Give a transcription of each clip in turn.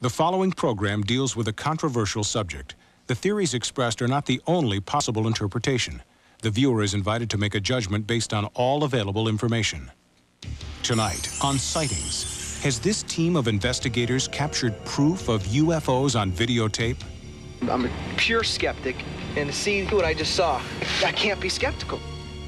The following program deals with a controversial subject. The theories expressed are not the only possible interpretation. The viewer is invited to make a judgment based on all available information. Tonight on Sightings, has this team of investigators captured proof of UFOs on videotape? I'm a pure skeptic, and to see what I just saw, I can't be skeptical.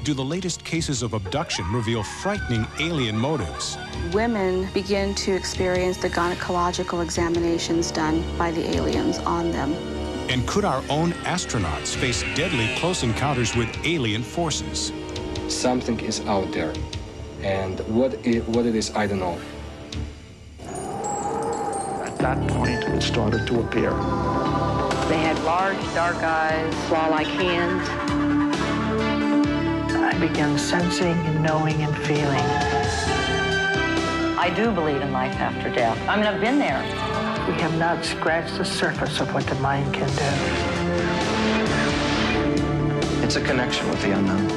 Do the latest cases of abduction reveal frightening alien motives? Women begin to experience the gynecological examinations done by the aliens on them. And could our own astronauts face deadly close encounters with alien forces? Something is out there, and what it is, I don't know. At that point, it started to appear. They had large, dark eyes, claw-like hands. I began sensing and knowing and feeling. I do believe in life after death. I mean, I've been there. We have not scratched the surface of what the mind can do. It's a connection with the unknown.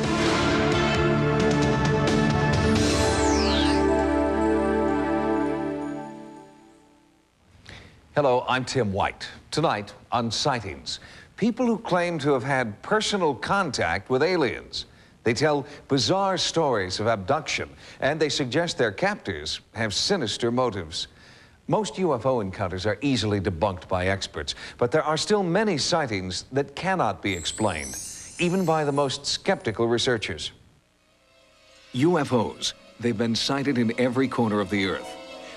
Hello, I'm Tim White. Tonight on Sightings, people who claim to have had personal contact with aliens. They tell bizarre stories of abduction, and they suggest their captors have sinister motives. Most UFO encounters are easily debunked by experts, but there are still many sightings that cannot be explained, even by the most skeptical researchers. UFOs, they've been sighted in every corner of the Earth.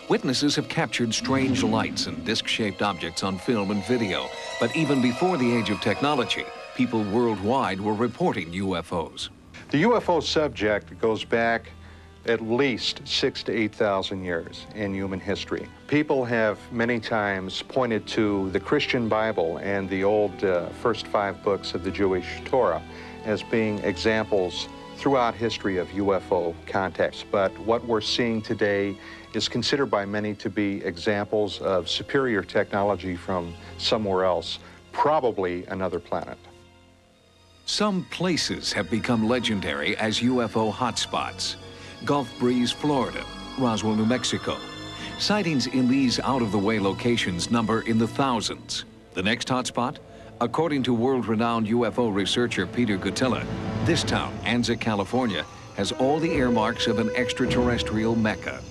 Witnesses have captured strange lights and disc-shaped objects on film and video, but even before the age of technology, people worldwide were reporting UFOs. The UFO subject goes back at least 6,000 to 8,000 years in human history. People have many times pointed to the Christian Bible and the old first 5 books of the Jewish Torah as being examples throughout history of UFO contacts. But what we're seeing today is considered by many to be examples of superior technology from somewhere else, probably another planet. Some places have become legendary as UFO hotspots. Gulf Breeze, Florida, Roswell, New Mexico. Sightings in these out-of-the-way locations number in the thousands. The next hotspot? According to world-renowned UFO researcher Peter Gutella, this town, Anza, California, has all the earmarks of an extraterrestrial mecca.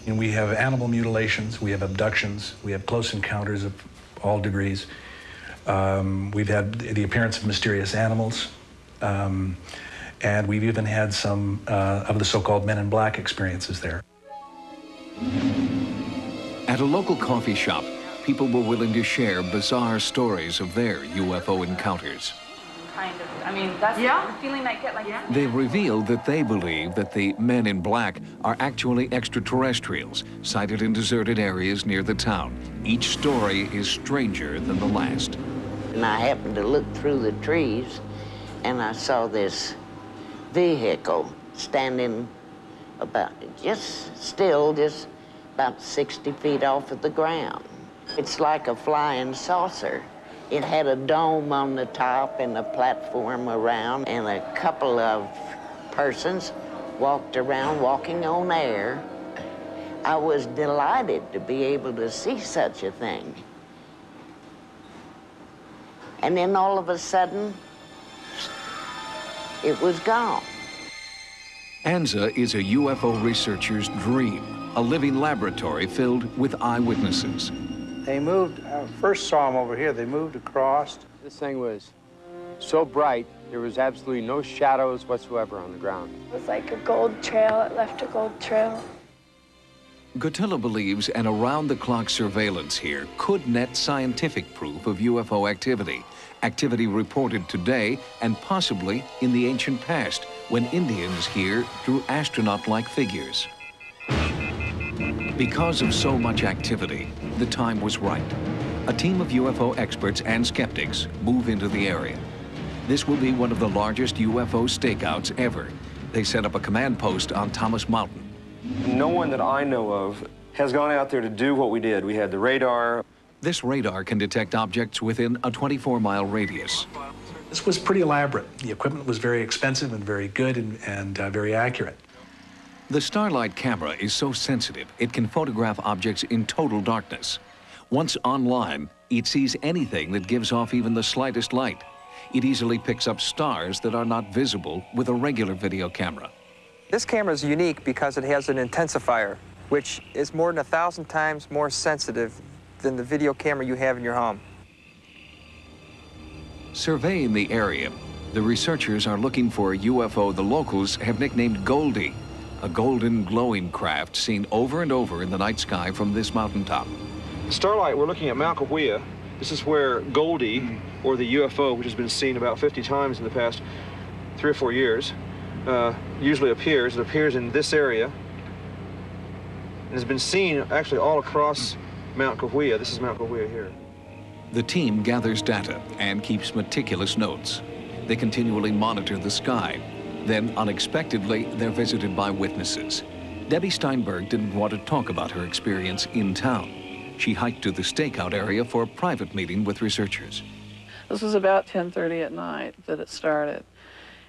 And we have animal mutilations, we have abductions, we have close encounters of all degrees. We've had the appearance of mysterious animals, and we've even had some of the so-called Men in Black experiences there. At a local coffee shop, people were willing to share bizarre stories of their UFO encounters. Kind of. I mean, that's the feeling I get. They've revealed that they believe that the Men in Black are actually extraterrestrials, sighted in deserted areas near the town. Each story is stranger than the last. And I happened to look through the trees, and I saw this vehicle standing about, just about 60 feet off of the ground. It's like a flying saucer. It had a dome on the top and a platform around, and a couple of persons walked around walking on air. I was delighted to be able to see such a thing. And then all of a sudden, it was gone. Anza is a UFO researcher's dream, a living laboratory filled with eyewitnesses. They moved, first saw them over here, they moved across. This thing was so bright, there was absolutely no shadows whatsoever on the ground. It was like a gold trail, it left a gold trail. Gutella believes an around-the-clock surveillance here could net scientific proof of UFO activity. Activity reported today and possibly in the ancient past, when Indians here drew astronaut-like figures. Because of so much activity, the time was right. A team of UFO experts and skeptics move into the area. This will be one of the largest UFO stakeouts ever. They set up a command post on Thomas Mountain. No one that I know of has gone out there to do what we did. We had the radar. This radar can detect objects within a 24-mile radius. This was pretty elaborate. The equipment was very expensive and very good and very accurate. The Starlight camera is so sensitive, it can photograph objects in total darkness. Once online, it sees anything that gives off even the slightest light. It easily picks up stars that are not visible with a regular video camera. This camera is unique because it has an intensifier, which is more than 1,000 times more sensitive than the video camera you have in your home. Surveying the area, the researchers are looking for a UFO the locals have nicknamed Goldie, a golden glowing craft seen over and over in the night sky from this mountaintop. Starlight, we're looking at Mount Cahuilla. This is where Goldie, or the UFO, which has been seen about 50 times in the past 3 or 4 years, usually appears. It appears in this area. It has been seen actually all across Mount Cahuilla. This is Mount Cahuilla here. The team gathers data and keeps meticulous notes. They continually monitor the sky. Then, unexpectedly, they're visited by witnesses. Debbie Steinberg didn't want to talk about her experience in town. She hiked to the stakeout area for a private meeting with researchers. This was about 10:30 at night that it started.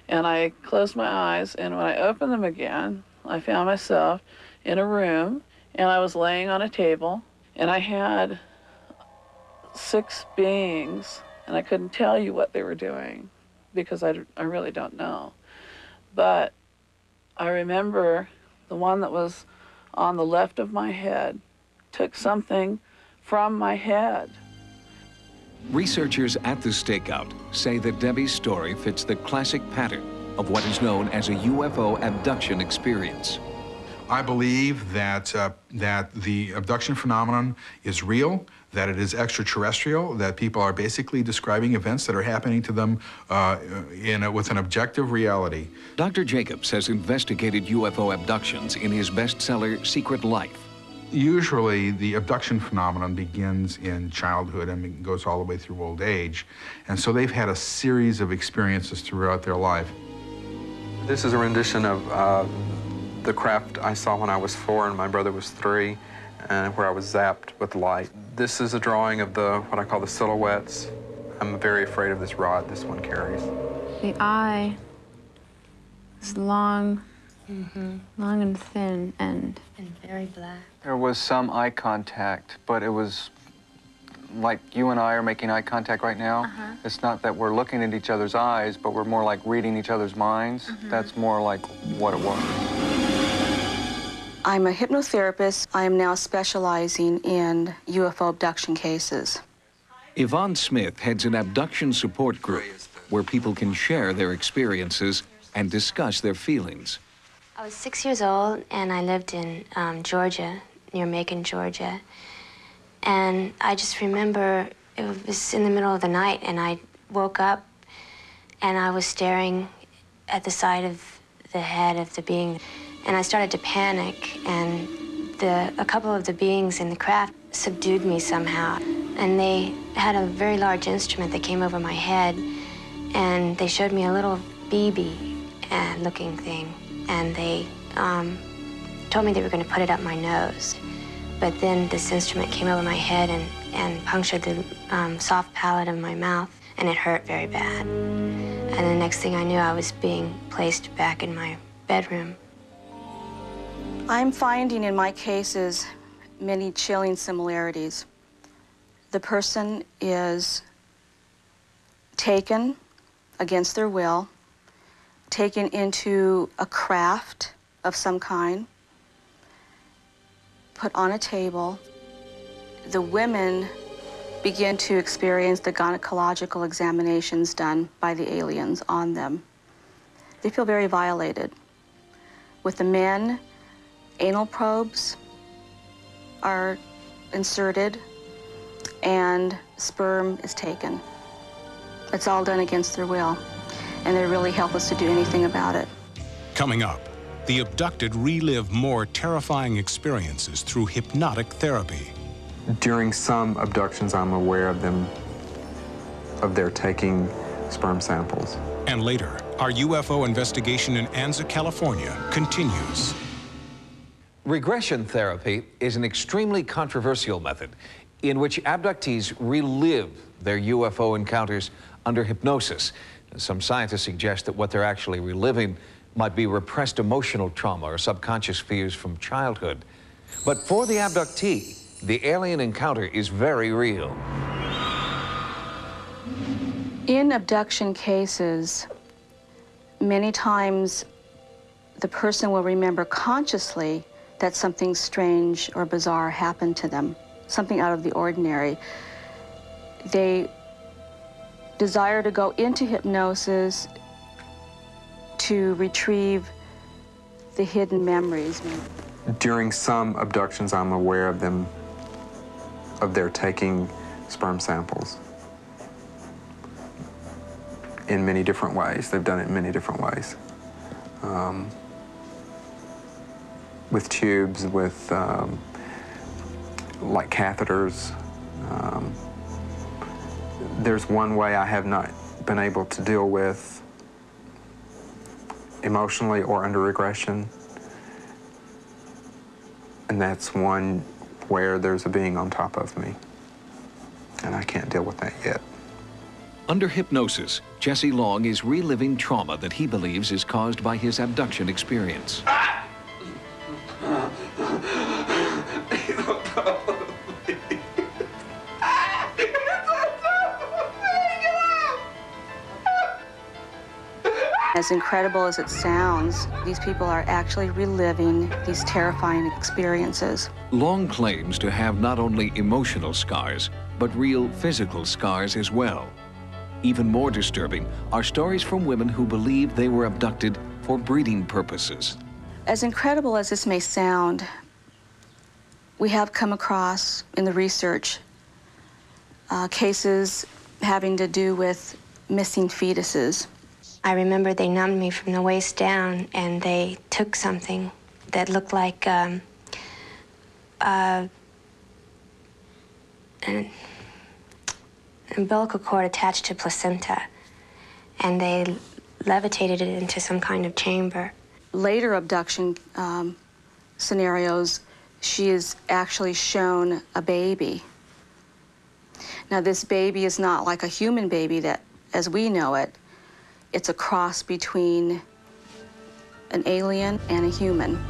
And I closed my eyes, and when I opened them again, I found myself in a room, and I was laying on a table, and I had 6 beings, and I couldn't tell you what they were doing because I really don't know. But I remember the one that was on the left of my head took something from my head. Researchers at the stakeout say that Debbie's story fits the classic pattern of what is known as a UFO abduction experience. I believe that the abduction phenomenon is real, that it is extraterrestrial, that people are basically describing events that are happening to them with an objective reality. Dr. Jacobs has investigated UFO abductions in his bestseller, Secret Life. Usually, the abduction phenomenon begins in childhood and goes all the way through old age. And so they've had a series of experiences throughout their life. This is a rendition of the craft I saw when I was 4 and my brother was 3, and where I was zapped with light. This is a drawing of what I call the silhouettes. I'm very afraid of this rod this one carries. The eye is long, long and thin, and very black. There was some eye contact, but it was like you and I are making eye contact right now. It's not that we're looking at each other's eyes, but we're more like reading each other's minds. That's more like what it was. I'm a hypnotherapist. I am now specializing in UFO abduction cases. Yvonne Smith heads an abduction support group where people can share their experiences and discuss their feelings. I was 6 years old, and I lived in Georgia, near Macon, Georgia. And I just remember it was in the middle of the night, and I woke up, and I was staring at the side of the head of the being. And I started to panic, and a couple of the beings in the craft subdued me somehow. And they had a very large instrument that came over my head, and they showed me a little BB-looking thing. And they told me they were going to put it up my nose. But then this instrument came over my head and punctured the soft palate of my mouth, and it hurt very bad. And the next thing I knew, I was being placed back in my bedroom. I'm finding in my cases many chilling similarities. The person is taken against their will, taken into a craft of some kind, put on a table. The women begin to experience the gynecological examinations done by the aliens on them. They feel very violated. With the men, anal probes are inserted and sperm is taken. It's all done against their will, and they're really helpless to do anything about it. Coming up, the abducted relive more terrifying experiences through hypnotic therapy. During some abductions, I'm aware of their taking sperm samples. And later, our UFO investigation in Anza, California continues. Regression therapy is an extremely controversial method in which abductees relive their UFO encounters under hypnosis. Some scientists suggest that what they're actually reliving might be repressed emotional trauma or subconscious fears from childhood. But for the abductee, the alien encounter is very real. In abduction cases, many times the person will remember consciously that something strange or bizarre happened to them, something out of the ordinary. They desire to go into hypnosis to retrieve the hidden memories. During some abductions, I'm aware of them, of their taking sperm samples in many different ways. They've done it in many different ways. With tubes, with like catheters. There's one way I have not been able to deal with emotionally or under regression, and that's one where there's a being on top of me, and I can't deal with that yet. Under hypnosis, Jesse Long is reliving trauma that he believes is caused by his abduction experience. As incredible as it sounds, these people are actually reliving these terrifying experiences. Long claims to have not only emotional scars, but real physical scars as well. Even more disturbing are stories from women who believe they were abducted for breeding purposes. As incredible as this may sound, we have come across in the research cases having to do with missing fetuses. I remember they numbed me from the waist down, and they took something that looked like an umbilical cord attached to placenta, and they levitated it into some kind of chamber. Later abduction scenarios, she is actually shown a baby. Now, this baby is not like a human baby that, as we know it, it's a cross between an alien and a human.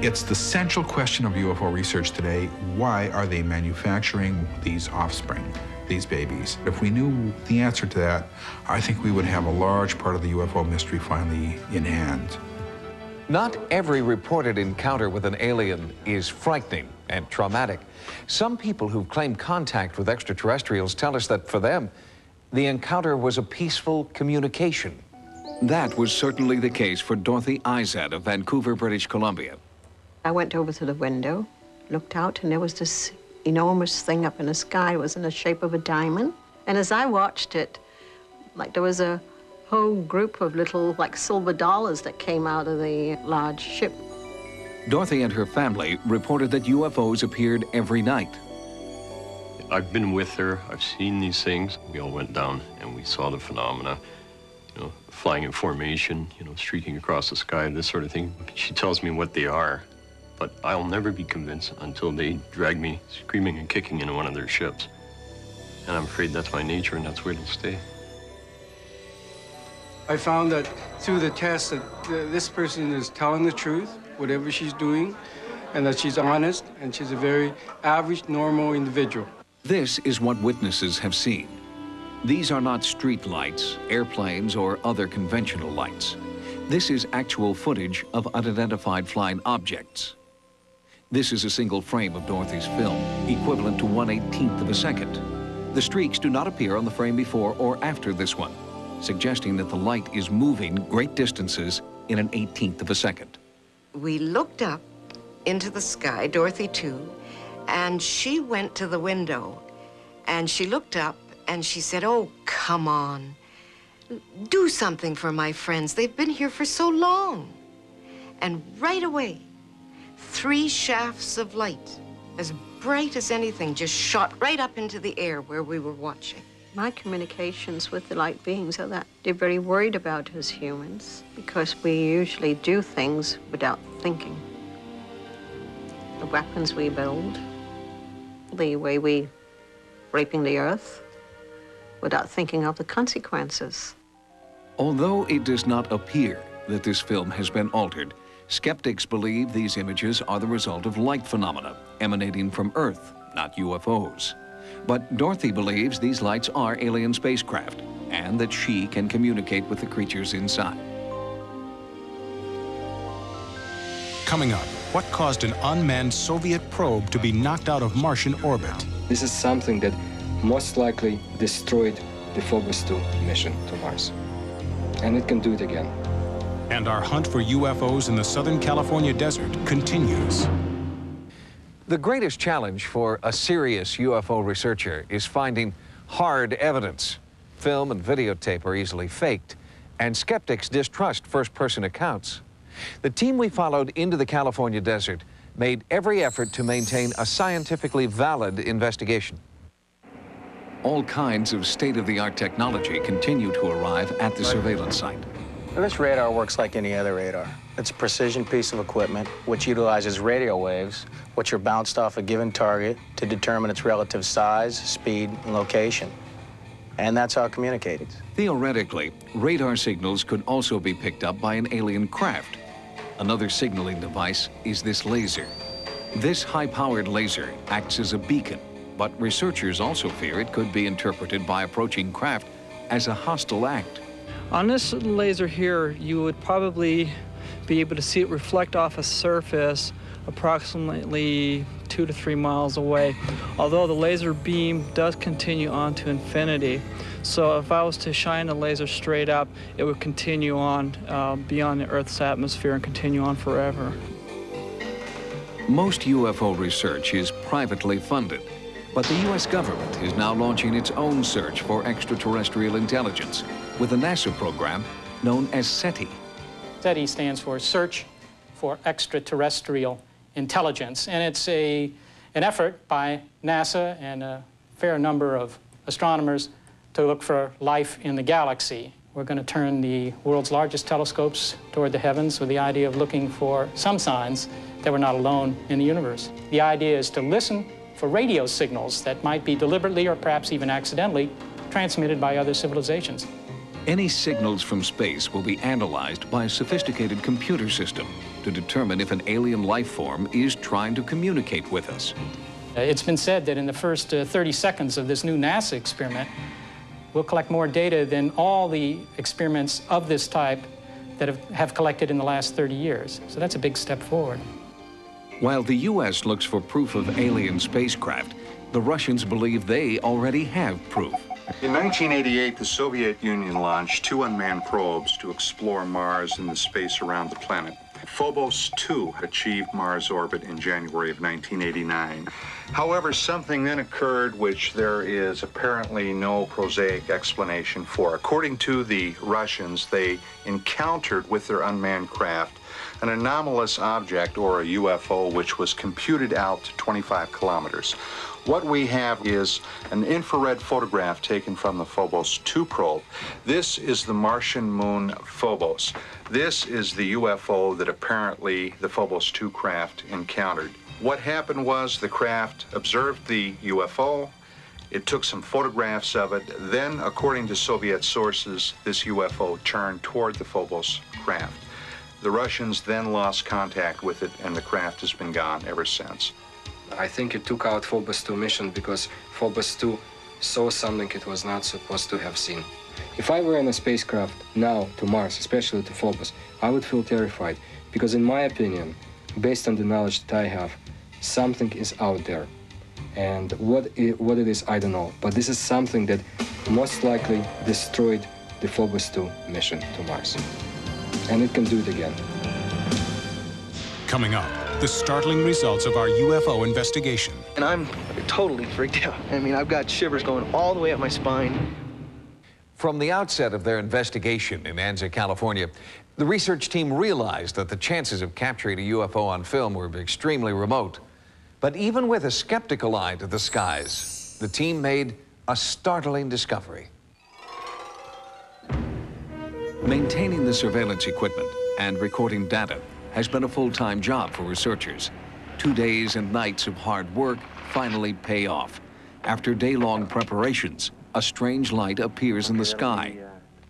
It's the central question of UFO research today. Why are they manufacturing these offspring, these babies? If we knew the answer to that, I think we would have a large part of the UFO mystery finally in hand. Not every reported encounter with an alien is frightening and traumatic. Some people who've claimed contact with extraterrestrials tell us that for them, the encounter was a peaceful communication. That was certainly the case for Dorothy Izad of Vancouver, British Columbia. I went over to the window, looked out, and there was this enormous thing up in the sky. It was in the shape of a diamond. And as I watched it, like there was a whole group of little, like, silver dollars that came out of the large ship. Dorothy and her family reported that UFOs appeared every night. I've been with her, I've seen these things. We all went down and we saw the phenomena, you know, flying in formation, you know, streaking across the sky, this sort of thing. She tells me what they are, but I'll never be convinced until they drag me screaming and kicking into one of their ships. And I'm afraid that's my nature and that's where it'll stay. I found that through the test that this person is telling the truth, whatever she's doing, and that she's honest, and she's a very average, normal individual. This is what witnesses have seen. These are not street lights, airplanes, or other conventional lights. This is actual footage of unidentified flying objects. This is a single frame of Dorothy's film, equivalent to 1/18 of a second. The streaks do not appear on the frame before or after this one, suggesting that the light is moving great distances in 1/18 of a second. We looked up into the sky, Dorothy too, and she went to the window, and she looked up, and she said, "Oh, come on. Do something for my friends. They've been here for so long." And right away, 3 shafts of light, as bright as anything, just shot right up into the air where we were watching. My communications with the light beings are that they're very worried about us humans because we usually do things without thinking. The weapons we build, the way we raping the earth without thinking of the consequences. Although it does not appear that this film has been altered. Skeptics believe these images are the result of light phenomena emanating from Earth, not UFOs. But Dorothy believes these lights are alien spacecraft and that she can communicate with the creatures inside. Coming up, what caused an unmanned Soviet probe to be knocked out of Martian orbit? This is something that most likely destroyed the Phobos 2 mission to Mars. And it can do it again. And our hunt for UFOs in the Southern California desert continues. The greatest challenge for a serious UFO researcher is finding hard evidence. Film and videotape are easily faked, and skeptics distrust first-person accounts. The team we followed into the California desert made every effort to maintain a scientifically valid investigation. All kinds of state-of-the-art technology continue to arrive at the surveillance site. This radar works like any other radar. It's a precision piece of equipment which utilizes radio waves, which are bounced off a given target to determine its relative size, speed, and location. And that's how it communicates. Theoretically, radar signals could also be picked up by an alien craft. Another signaling device is this laser. This high-powered laser acts as a beacon, but researchers also fear it could be interpreted by approaching craft as a hostile act. On this laser here, you would probably be able to see it reflect off a surface approximately 2 to 3 miles away, although the laser beam does continue on to infinity. So if I was to shine the laser straight up, it would continue on beyond the Earth's atmosphere and continue on forever. Most UFO research is privately funded, but the U.S. government is now launching its own search for extraterrestrial intelligence with a NASA program known as SETI. SETI stands for Search for Extraterrestrial Intelligence, and it's an effort by NASA and a fair number of astronomers to look for life in the galaxy. We're going to turn the world's largest telescopes toward the heavens with the idea of looking for some signs that we're not alone in the universe. The idea is to listen for radio signals that might be deliberately or perhaps even accidentally transmitted by other civilizations. Any signals from space will be analyzed by a sophisticated computer system to determine if an alien life form is trying to communicate with us. It's been said that in the first 30 seconds of this new NASA experiment, we'll collect more data than all the experiments of this type that have collected in the last 30 years. So that's a big step forward. While the U.S. looks for proof of alien spacecraft, the Russians believe they already have proof. In 1988, the Soviet Union launched 2 unmanned probes to explore Mars and the space around the planet. Phobos 2 achieved Mars orbit in January of 1989. However, something then occurred which there is apparently no prosaic explanation for. According to the Russians, they encountered with their unmanned craft an anomalous object, or a UFO, which was computed out to 25 kilometers. What we have is an infrared photograph taken from the Phobos 2 probe. This is the Martian moon Phobos. This is the UFO that apparently the Phobos 2 craft encountered. What happened was the craft observed the UFO, it took some photographs of it, then, according to Soviet sources, this UFO turned toward the Phobos craft. The Russians then lost contact with it, and the craft has been gone ever since. I think it took out Phobos 2 mission because Phobos 2 saw something it was not supposed to have seen. If I were in a spacecraft now to Mars, especially to Phobos, I would feel terrified because, in my opinion, based on the knowledge that I have, something is out there. And what it is, I don't know. But this is something that most likely destroyed the Phobos 2 mission to Mars. And it can do it again. Coming up, the startling results of our UFO investigation. And I'm totally freaked out. I mean, I've got shivers going all the way up my spine. From the outset of their investigation in Anza, California, the research team realized that the chances of capturing a UFO on film were extremely remote. But even with a skeptical eye to the skies, the team made a startling discovery. Maintaining the surveillance equipment and recording data has been a full-time job for researchers. 2 days and nights of hard work finally pay off. After day-long preparations, a strange light appears in the sky.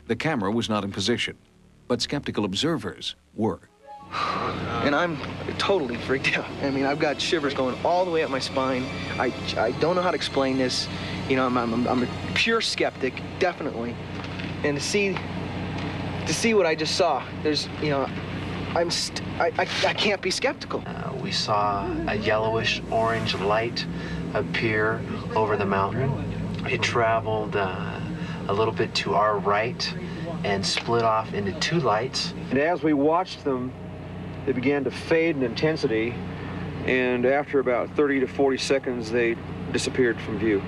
The camera was not in position. but skeptical observers were. And I'm totally freaked out. I mean, I've got shivers going all the way up my spine. I don't know how to explain this. You know, I'm a pure skeptic, definitely. And to see what I just saw, there's, you know, I can't be skeptical. We saw a yellowish orange light appear over the mountain. It traveled a little bit to our right and split off into two lights. And as we watched them, they began to fade in intensity, and after about 30 to 40 seconds, they disappeared from view.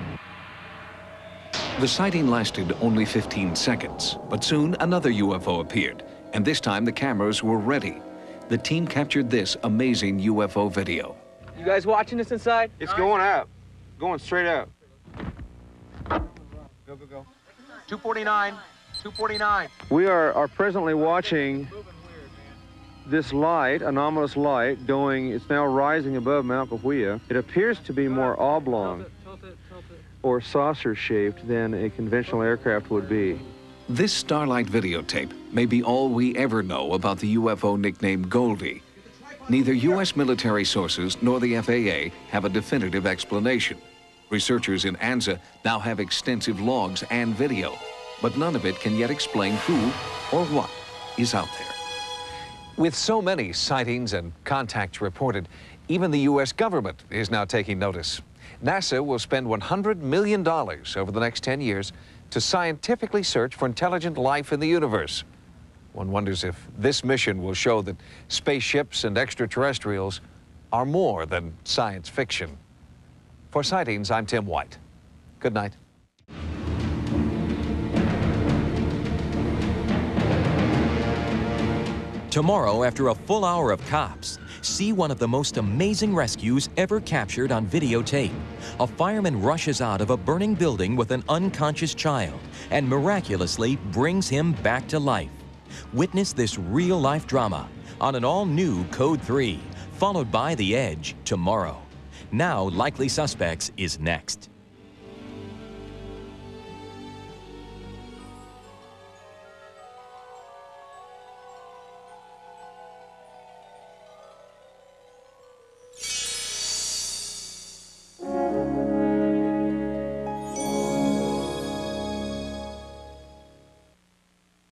The sighting lasted only 15 seconds, but soon another UFO appeared, and this time the cameras were ready. The team captured this amazing UFO video. You guys watching this inside? It's going up, going straight up. Go, go, go. 249, 249. We are presently watching this light, anomalous light, it's now rising above Mount Cahuilla. It appears to be more oblong or saucer-shaped than a conventional aircraft would be. This starlight videotape may be all we ever know about the UFO nicknamed Goldie. Neither U.S. military sources nor the FAA have a definitive explanation. Researchers in ANZA now have extensive logs and video, but none of it can yet explain who or what is out there. With so many sightings and contacts reported, even the U.S. government is now taking notice. NASA will spend $100 million over the next 10 years to scientifically search for intelligent life in the universe. One wonders if this mission will show that spaceships and extraterrestrials are more than science fiction. For Sightings, I'm Tim White. Good night. Tomorrow, after a full hour of cops, see one of the most amazing rescues ever captured on videotape. A fireman rushes out of a burning building with an unconscious child and miraculously brings him back to life. Witness this real-life drama on an all-new Code 3, followed by The Edge tomorrow. Now, Likely Suspects is next.